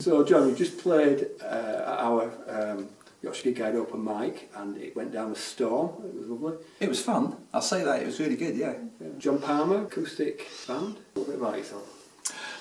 So John, we just played our YGG Guide open mic and it went down a storm. It was lovely. It was fun, I'll say that, it was really good, yeah. Jon Palmer, acoustic band. A little bit about yourself.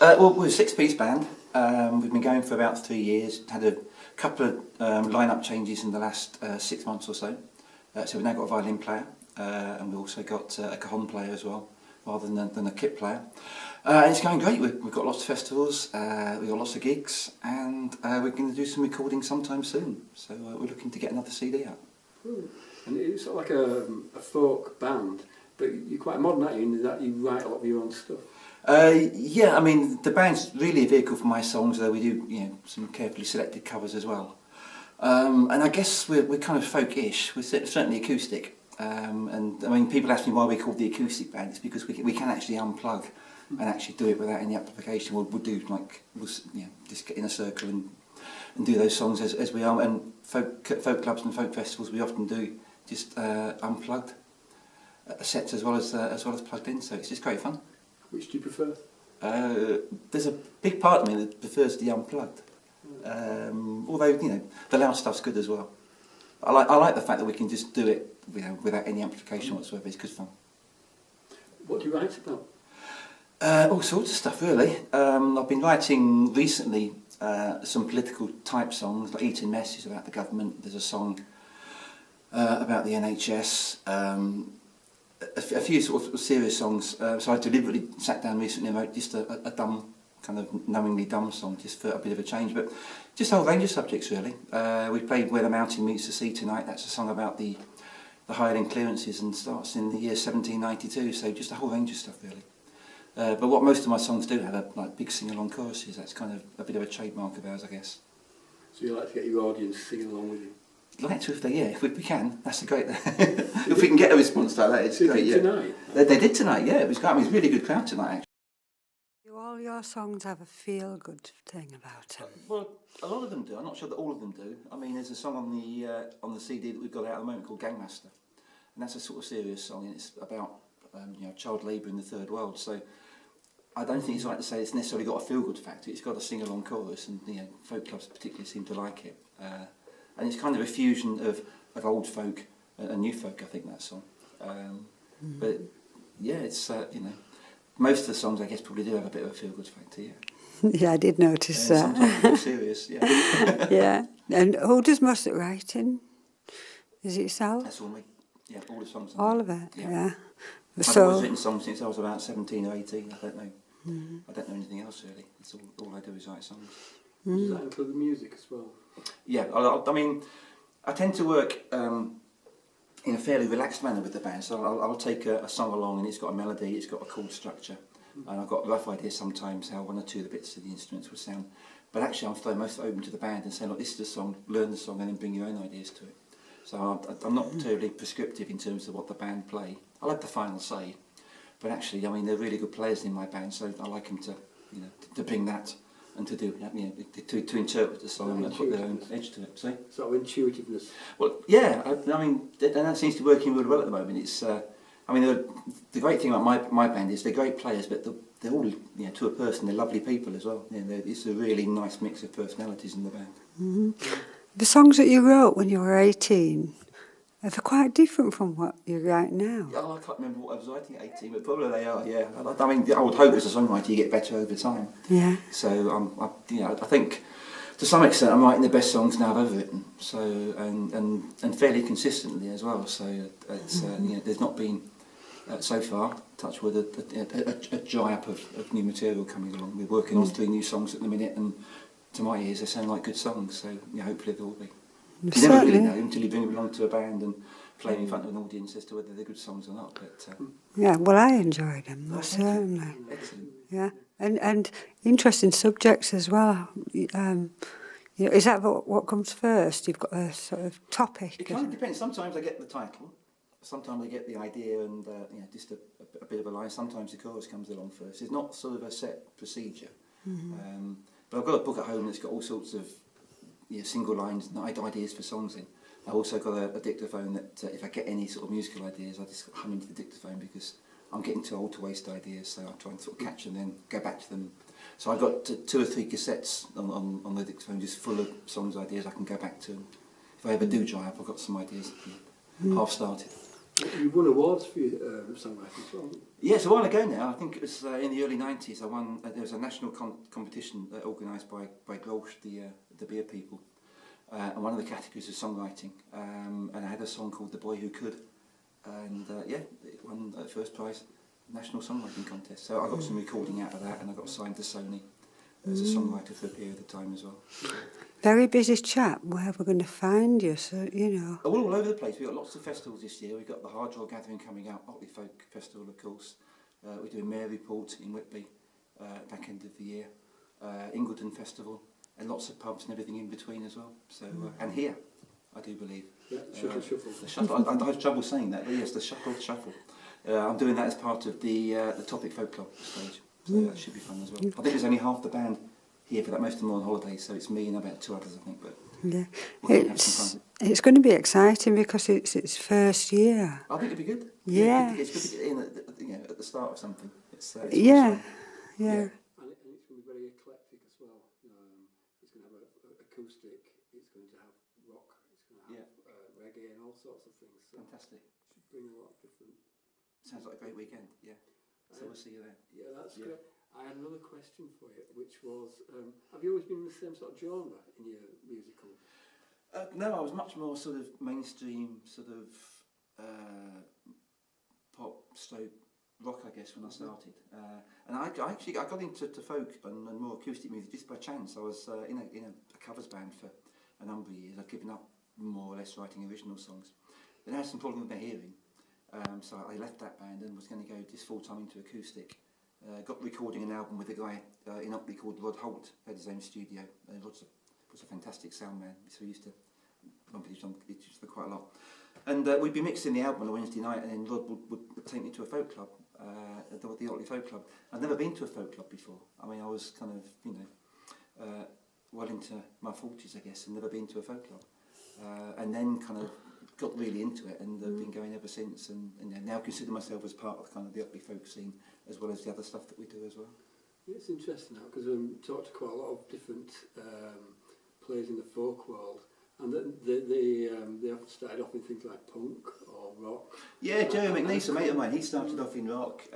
Well, we're a six-piece band. We've been going for about 3 years. Had a couple of line-up changes in the last 6 months or so. So we've now got a violin player and we've also got a cajon player as well, rather than a kit player. And it's going great. We've got lots of festivals, we've got lots of gigs, and we're going to do some recording sometime soon. So we're looking to get another CD out. Ooh. And it's sort of like a folk band, but you're quite modern, aren't you, in that you write a lot of your own stuff? Yeah, I mean, the band's really a vehicle for my songs, though we do, some carefully selected covers as well. And I guess we're kind of folk-ish. We're certainly acoustic. And I mean, people ask me why we're called the acoustic band. It's because we can actually unplug and actually do it without any amplification. We'll do just get in a circle and do those songs as we are. And folk clubs and folk festivals we often do just unplugged sets as well as plugged in. So it's just great fun. Which do you prefer? There's a big part of me that prefers the unplugged. Although the loud stuff's good as well. I like the fact that we can just do it without any amplification whatsoever. It's good fun. What do you write about? All sorts of stuff really. I've been writing recently some political type songs, like Eating Mess is about the government. There's a song about the NHS. A few sort of serious songs. So I deliberately sat down recently and wrote just a dumb, kind of knowingly dumb song, just for a bit of a change. But just a whole range of subjects really. We played Where the Mountain Meets the Sea tonight. That's a song about the Highland clearances and starts in the year 1792. So just a whole range of stuff really. But what most of my songs do have are like big sing-along choruses. That's kind of a bit of a trademark of ours, I guess. So you like to get your audience singing along with you? Like to if we can. That's a great. If we can get a response like that, it's great. Yeah. Tonight? They did tonight. Yeah, it was great. I mean, it's a really good crowd tonight. Actually. Do all your songs have a feel-good thing about them? Well, a lot of them do. I'm not sure that all of them do. I mean, there's a song on the CD that we've got out at the moment called Gangmaster, and that's a sort of serious song, and it's about child labour in the third world. So I don't think it's right to say it's necessarily got a feel-good factor. It's got a sing-along chorus, and folk clubs particularly seem to like it. And it's kind of a fusion of old folk and new folk, I think, that song. But yeah, it's most of the songs I guess probably do have a bit of a feel-good factor. Yeah. Yeah, I did notice that. Sometimes more serious. Yeah. Yeah. And who does most of the writing? Is it yourself? That's all me. Yeah, all the songs. All of it. Yeah. I've always written songs since I was about 17 or 18. I don't know. I don't know anything else really. It's all I do is write songs. Does that include the music as well? Yeah, I mean, I tend to work in a fairly relaxed manner with the band. So I'll take a song along and it's got a melody, it's got a chord structure, and I've got a rough idea sometimes how one or two of the bits of the instruments will sound. But actually, I'm throwing most open to the band and saying, look, this is the song, learn the song, and then bring your own ideas to it. So I'm not terribly prescriptive in terms of what the band play. I like the final say, but actually, I mean, they're really good players in my band, so I like them to bring that and to do to interpret the song and put their own edge to it. See? Sort of intuitiveness. Well, yeah, I mean, and that seems to be working really well at the moment. It's, I mean, the great thing about my band is they're great players, but they're all, to a person, they're lovely people as well. It's a really nice mix of personalities in the band. Mm-hmm. The songs that you wrote when you were 18, are they quite different from what you write now? Yeah, I can't remember what I was writing at 18, but probably they are, yeah. I mean, I would hope as a songwriter you get better over time. Yeah. So, I think to some extent I'm writing the best songs now I've ever written, so, and fairly consistently as well. So, it's, there's not been, so far, touch wood, a dry up of new material coming along. We're working on 3 new songs at the minute, and to my ears they sound like good songs, so hopefully they will be. You never really know until you bring them along to a band and play in front of an audience as to whether they're good songs or not. But yeah, well, I enjoyed them, certainly. Excellent. Yeah, and interesting subjects as well. Is that what comes first? You've got a sort of topic. It kind of depends. Sometimes I get the title, sometimes I get the idea and just a bit of a line. Sometimes the chorus comes along first. It's not sort of a set procedure. But I've got a book at home that's got all sorts of single lines and ideas for songs in. I've also got a dictaphone that if I get any sort of musical ideas, I just hum into the dictaphone because I'm getting too old to waste ideas, so I try and sort of catch them, then go back to them So I've got 2 or 3 cassettes on the dictaphone just full of songs, ideas I can go back to. If I ever do dry up, I've got some ideas half started. You won awards for your songwriting as well. Yes, a while ago now. I think it was in the early 90s. I won. There was a national competition organised by Grolsch, the beer people, and one of the categories was songwriting. And I had a song called "The Boy Who Could," and it won first prize, national songwriting contest. So I got some recording out of that, and I got signed to Sony as a songwriter for a period of time as well. Very busy chap. Where we're going to find you, so you know. Oh, we're all over the place. We've got lots of festivals this year. We've got the Hard Rock Gathering coming up, Otley Folk Festival, of course. We're doing Maryport in Whitby, back end of the year. Ingleton Festival, and lots of pubs and everything in between as well. So and here, I do believe. Yeah, shuffle. The shuffle. I have trouble saying that, but yes, the shuffle. I'm doing that as part of the Topic Folk Club stage, so that should be fun as well. I think there's only half the band here for that. Most of them are on holiday, so it's me and about 2 others, I think. But yeah, we'll have some fun. It's going to be exciting because it's its first year. I think it'd be good. Yeah, it's good to get in at the start of something. It's yeah. And it's going to be very eclectic as well. It's going to have acoustic, it's going to have rock, it's going to have reggae and all sorts of things. So fantastic. Should bring a lot of different. Sounds like a great weekend. Yeah. So we'll see you there. Yeah, that's great. I had another question for you, which was, have you always been in the same sort of genre in your musical? No, I was much more sort of mainstream, sort of pop, stroke, rock, I guess, when I started. And I got into folk and more acoustic music just by chance. I was in a covers band for a number of years. I'd given up more or less writing original songs. Then I had some problem with my hearing, so I left that band and was going to go just full time into acoustic. Got recording an album with a guy in Otley called Rod Holt, had his own studio. Rod was a fantastic sound man, so we used to bump each other quite a lot. And we'd be mixing the album on a Wednesday night, and then Rod would take me to a folk club, the Otley Folk Club. I'd never been to a folk club before. I mean, I was kind of, well into my 40s, I guess, and never been to a folk club. And then kind of got really into it, and I've been going ever since, and now consider myself as part of kind of the Otley folk scene, as well as the other stuff that we do as well. Yeah, it's interesting now, because we've talked to quite a lot of different players in the folk world, and they often started off in things like punk or rock. Yeah, Joe McNeese, a mate of mine, he started off in rock.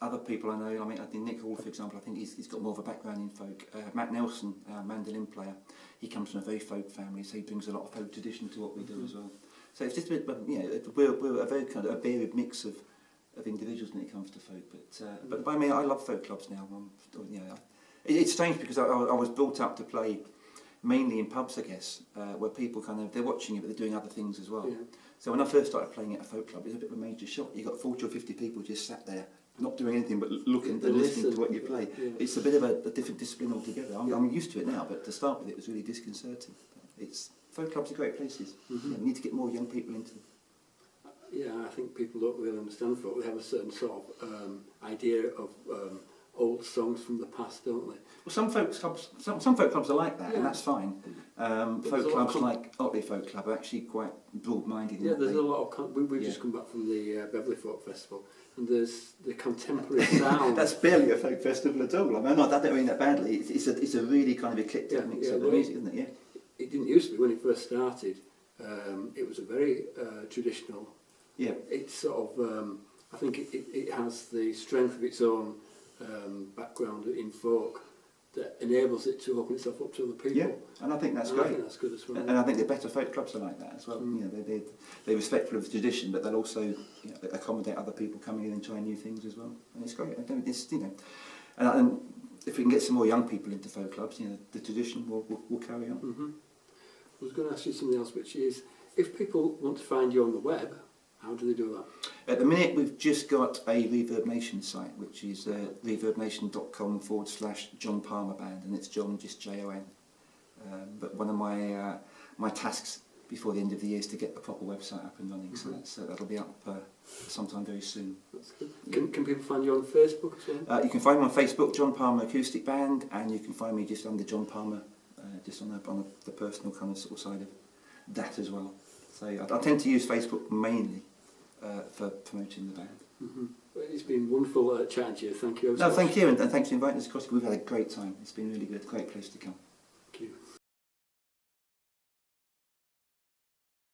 Other people I know, I think Nick Hall, for example, I think he's got more of a background in folk. Matt Nelson, mandolin player, he comes from a very folk family, so he brings a lot of folk tradition to what we do as well. So it's just a bit, we're a very kind of a varied mix of individuals when it comes to folk. But by me, I love folk clubs now. It's strange because I was brought up to play mainly in pubs, I guess, where people they're watching you, but they're doing other things as well. Yeah. So when I first started playing at a folk club, it was a bit of a major shock. You got 40 or 50 people just sat there, not doing anything but looking and listening to what you play. Yeah. It's a bit of a different discipline altogether. I'm used to it now, but to start with, it was really disconcerting. Folk clubs are great places. Mm-hmm. We need to get more young people into them. Yeah, I think people don't really understand folk. They have a certain sort of idea of old songs from the past, don't they? Well, some folk clubs are like that, and that's fine. Folk clubs like Otley Folk Club are actually quite broad-minded. Yeah, there's a lot of... We've just come back from the Beverley Folk Festival, and there's the contemporary sound. That's barely a folk festival at all. I don't mean that badly. It's a really kind of eclectic mix of the music, isn't it? Yeah. It didn't used to be when it first started. It was a very traditional... Yeah. It's sort of... I think it has the strength of its own background in folk that enables it to open itself up to other people. Yeah, and I think that's great. I think that's good as well. And I think the better folk clubs are like that as well. They're respectful of the tradition, but they'll also accommodate other people coming in and trying new things as well. And it's great. And if we can get some more young people into folk clubs, the tradition will carry on. Mm-hmm. I was going to ask you something else, which is, if people want to find you on the web, how do they do that? At the minute, we've just got a Reverb Nation site, which is reverbnation.com/Jon Palmer Band, and it's Jon, just Jon. But one of my tasks before the end of the year is to get the proper website up and running, so that'll be up sometime very soon. That's good. Can people find you on Facebook as well? You can find me on Facebook, Jon Palmer Acoustic Band, and you can find me just under Jon Palmer, just on the personal kind of sort of side of that as well. So I tend to use Facebook mainly for promoting the band. Mm-hmm. Well, it's been wonderful chatting to you. Thank you. No, thank you, and thanks for inviting us across. We've had a great time. It's been really good. Great place to come. Thank you.